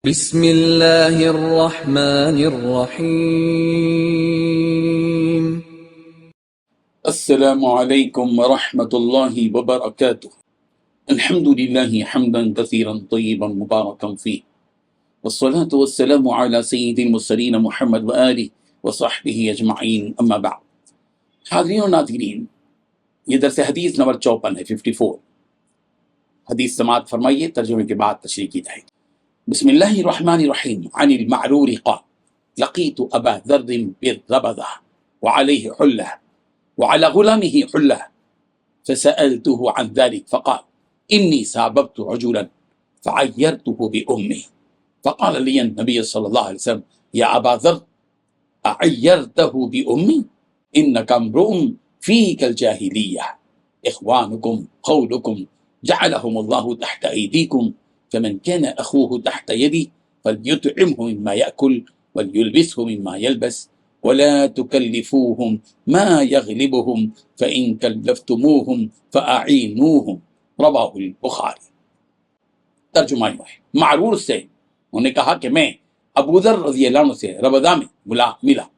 بسم اللہ الرحمن الرحیم۔ السلام علیکم ورحمۃ اللہ وبرکاتہ۔ الحمد للہ حمدا کثیرا طیبا مبارکا فیہ، والصلاة والسلام علی سید المرسلین محمد وآلہ وصحبہ اجمعین، اما بعد۔ حاضرین و ناظرین، یہ درس حدیث نمبر 54 ہے، 54 حدیث سماعت فرمائیے، ترجمے کے بعد تشریح کی جائے گی۔ بسم اللہ الرحمن الرحیم۔ عن المعرور قال لقیت ابا ذر بالربذہ وعلیہ حلہ وعلى غلامه حلة فسألته عن ذلك فقال إني ساببت رجلا فعيرته بأمه فقال لي النبي صلى الله عليه وسلم يا أبا ذر أعيرته بأمي إنك امرؤ فيك الجاهلية إخوانكم قولكم جعلهم الله تحت أيديكم فمن كان أخوه تحت يدي فليطعمه مما يأكل وليلبسه مما يلبس ولا تكلفوهم ما يغلبهم فإن كلفتموهم فأعينوهم رواه البخاری۔ ترجمہ ہے، معرور سے انہوں نے کہا کہ میں ابو ذر رضی اللہ عنہ سے ربضہ میں ملا،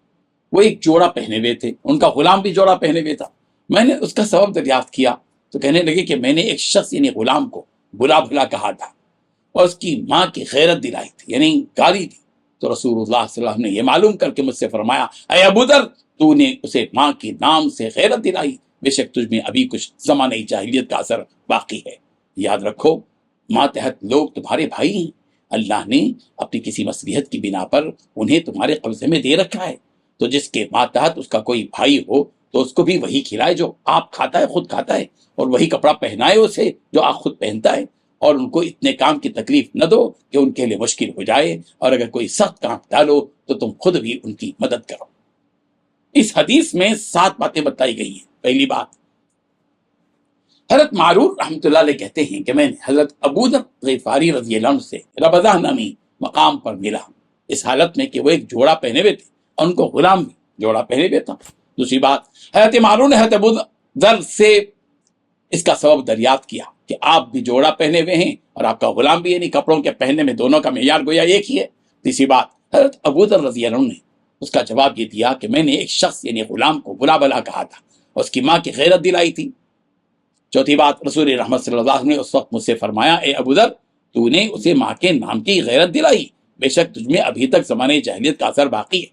وہ ایک جوڑا پہنے ہوئے تھے، ان کا غلام بھی جوڑا پہنے ہوئے تھا۔ میں نے اس کا سبب دریافت کیا تو کہنے لگے کہ میں نے ایک شخص یعنی غلام کو بلا بھلا کہا تھا اور اس کی ماں کی غیرت دلائی تھی، یعنی گالی دی، تو رسول اللہ صلی اللہ علیہ وسلم نے یہ معلوم کر کے مجھ سے فرمایا، اے ابو ذر، تو نے اسے ماں کے نام سے غیرت دلائی، بے شک تجھ میں ابھی کچھ زمانہ جاہلیت کا اثر باقی ہے۔ یاد رکھو، ماتحت لوگ تمہارے بھائی ہیں، اللہ نے اپنی کسی مصلحت کی بنا پر انہیں تمہارے قبضے میں دے رکھا ہے، تو جس کے ماتحت اس کا کوئی بھائی ہو تو اس کو بھی وہی کھلائے جو آپ کھاتا ہے، خود کھاتا ہے، اور وہی کپڑا پہنائے اسے جو آپ خود پہنتا ہے، اور ان کو اتنے کام کی تکلیف نہ دو کہ ان کے لیے مشکل ہو جائے، اور اگر کوئی سخت کام ڈالو تو تم خود بھی ان کی مدد کرو۔ اس حدیث میں 7 باتیں بتائی گئی ہیں۔ پہلی بات، حضرت معرور رحمۃ اللہ علیہ کہتے ہیں کہ میں نے حضرت ابو ذر غفاری رضی اللہ عنہ سے ربضہ نامی مقام پر ملا، اس حالت میں کہ وہ ایک جوڑا پہنے ہوئے تھے اور ان کو غلام بھی جوڑا پہنے ہوئے تھا۔ دوسری بات، حضرت معرور نے حضرت ابو ذر سے اس کا سبب دریافت کیا کہ آپ بھی جوڑا پہنے ہوئے ہیں اور آپ کا غلام بھی، یعنی کپڑوں کے پہننے میں دونوں کا معیار گویا ایک ہی ہے۔ تیسری بات، حضرت ابو ذر رضی اللہ عنہ نے اس کا جواب یہ دیا کہ میں نے ایک شخص یعنی غلام کو بلا بلا کہا تھا اور اس کی ماں کی غیرت دلائی تھی۔ چوتھی بات، رسول رحمت صلی اللہ علیہ وسلم نے اس وقت مجھ سے فرمایا، اے ابو ذر، تو نے اسے ماں کے نام کی غیرت دلائی، بے شک تجھ میں ابھی تک زمانہ جاہلیت کا اثر باقی ہے۔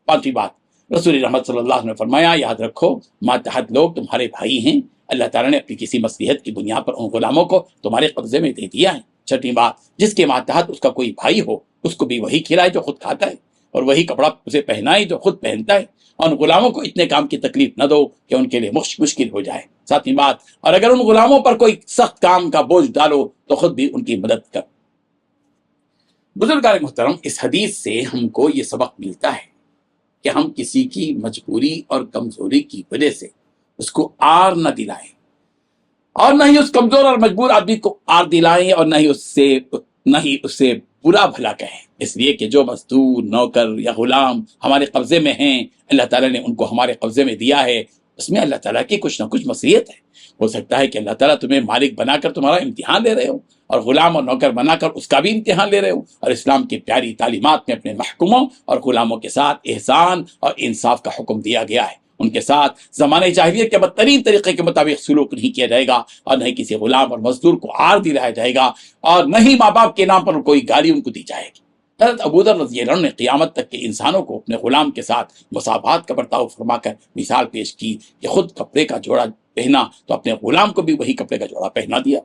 پانچویں بات، رسول رحمت صلی اللہ علیہ وسلم نے فرمایا، یاد رکھو، ماتحت لوگ تمہارے بھائی ہیں، اللہ تعالیٰ نے اپنی کسی مصلحت کی بنیاد پر ان غلاموں کو تمہارے قبضے میں دے دیا ہے۔ چھٹی بات، جس کے ماتحت اس کا کوئی بھائی ہو اس کو بھی وہی کھلائے جو خود کھاتا ہے، اور وہی کپڑا اسے پہنائے جو خود پہنتا ہے، اور ان غلاموں کو اتنے کام کی تکلیف نہ دو کہ ان کے لیے مشکل ہو جائے۔ ساتویں بات، اور اگر ان غلاموں پر کوئی سخت کام کا بوجھ ڈالو تو خود بھی ان کی مدد کر۔ بزرگان محترم، اس حدیث سے ہم کو یہ سبق ملتا ہے کہ ہم کسی کی مجبوری اور کمزوری کی وجہ سے اس کو آر نہ دلائیں، اور نہ ہی اس کمزور اور مجبور آدمی کو آر دلائیں، اور نہ ہی اس سے برا بھلا کہیں، اس لیے کہ جو مزدور، نوکر یا غلام ہمارے قبضے میں ہیں، اللہ تعالیٰ نے ان کو ہمارے قبضے میں دیا ہے، اس میں اللہ تعالیٰ کی کچھ نہ کچھ مصلحت ہے۔ ہو سکتا ہے کہ اللہ تعالیٰ تمہیں مالک بنا کر تمہارا امتحان لے رہے ہو، اور غلام اور نوکر بنا کر اس کا بھی امتحان لے رہے ہو، اور اسلام کی پیاری تعلیمات میں اپنے محکوموں اور غلاموں کے ساتھ احسان اور انصاف کا حکم دیا گیا ہے۔ ان کے ساتھ زمانہ جاہلیت کے بدترین طریقے کے مطابق سلوک نہیں کیا جائے گا، اور نہ ہی کسی غلام اور مزدور کو آر دلایا جائے گا، اور نہ ہی ماں باپ کے نام پر کوئی گالی ان کو دی جائے گی۔ حضرت ابو ذر رضی اللہ عنہ نے قیامت تک کے انسانوں کو اپنے غلام کے ساتھ مساوات کا برتاؤ فرما کر مثال پیش کی کہ خود کپڑے کا جوڑا پہنا تو اپنے غلام کو بھی وہی کپڑے کا جوڑا پہنا دیا۔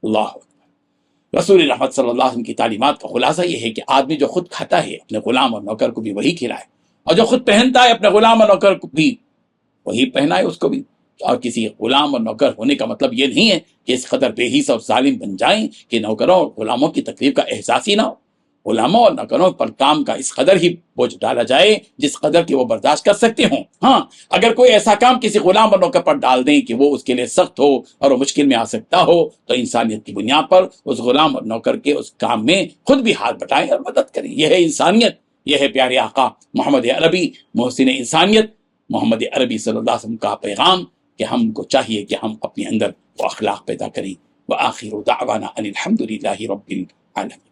اللہ اکبر۔ رسول رحمت صلی اللہ علیہ وسلم کی تعلیمات کا خلاصہ یہ ہے کہ آدمی جو خود کھاتا ہے اپنے غلام اور نوکر کو بھی وہی کھلائے، اور جو خود پہنتا ہے اپنے غلام اور نوکر کو بھی وہی پہنائے اس کو بھی۔ اور کسی غلام اور نوکر ہونے کا مطلب یہ نہیں ہے کہ اس قدر بے حس اور ظالم بن جائیں کہ نوکروں اور غلاموں کی تکلیف کا احساس ہی نہ ہو۔ غلاموں اور نوکروں پر کام کا اس قدر ہی بوجھ ڈالا جائے جس قدر کہ وہ برداشت کر سکتے ہوں۔ ہاں، اگر کوئی ایسا کام کسی غلام اور نوکر پر ڈال دیں کہ وہ اس کے لیے سخت ہو اور وہ مشکل میں آ سکتا ہو، تو انسانیت کی بنیاد پر اس غلام اور نوکر کے اس کام میں خود بھی ہاتھ بٹائیں اور مدد کریں۔ یہ ہے انسانیت، یہ ہے پیارے آقا محمد عربی محسن انسانیت محمد عربی صلی اللہ علیہ وسلم کا پیغام، کہ ہم کو چاہیے کہ ہم اپنے اندر وہ اخلاق پیدا کریں۔ وآخر دعوانا ان الحمد للہ رب العالمین۔